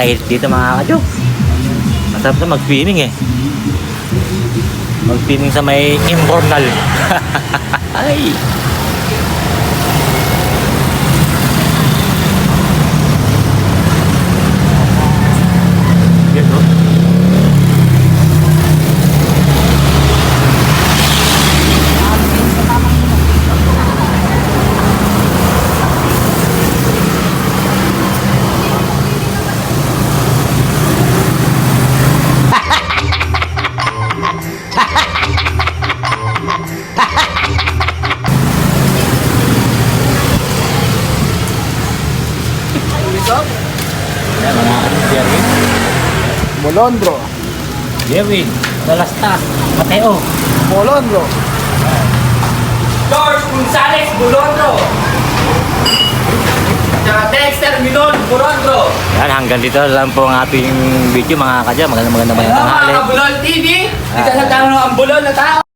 napakahilit dito mga kadyok. Masarap na mag-swimming eh. Mag-swimming sa may Imbornal. Ay! Yan, no? Yan mga Jerwin. Bolondro. Jerwin. Dalastas. Mateo. Bolondro. George Gonzales Bulondro. Tsaka Dexter Milon Bulondro. Yan, hanggang dito lang po ang ating video mga kadya. Magandang Hello tanghali. mga Bulon TV. Dito sa tanong ang bulon na tao.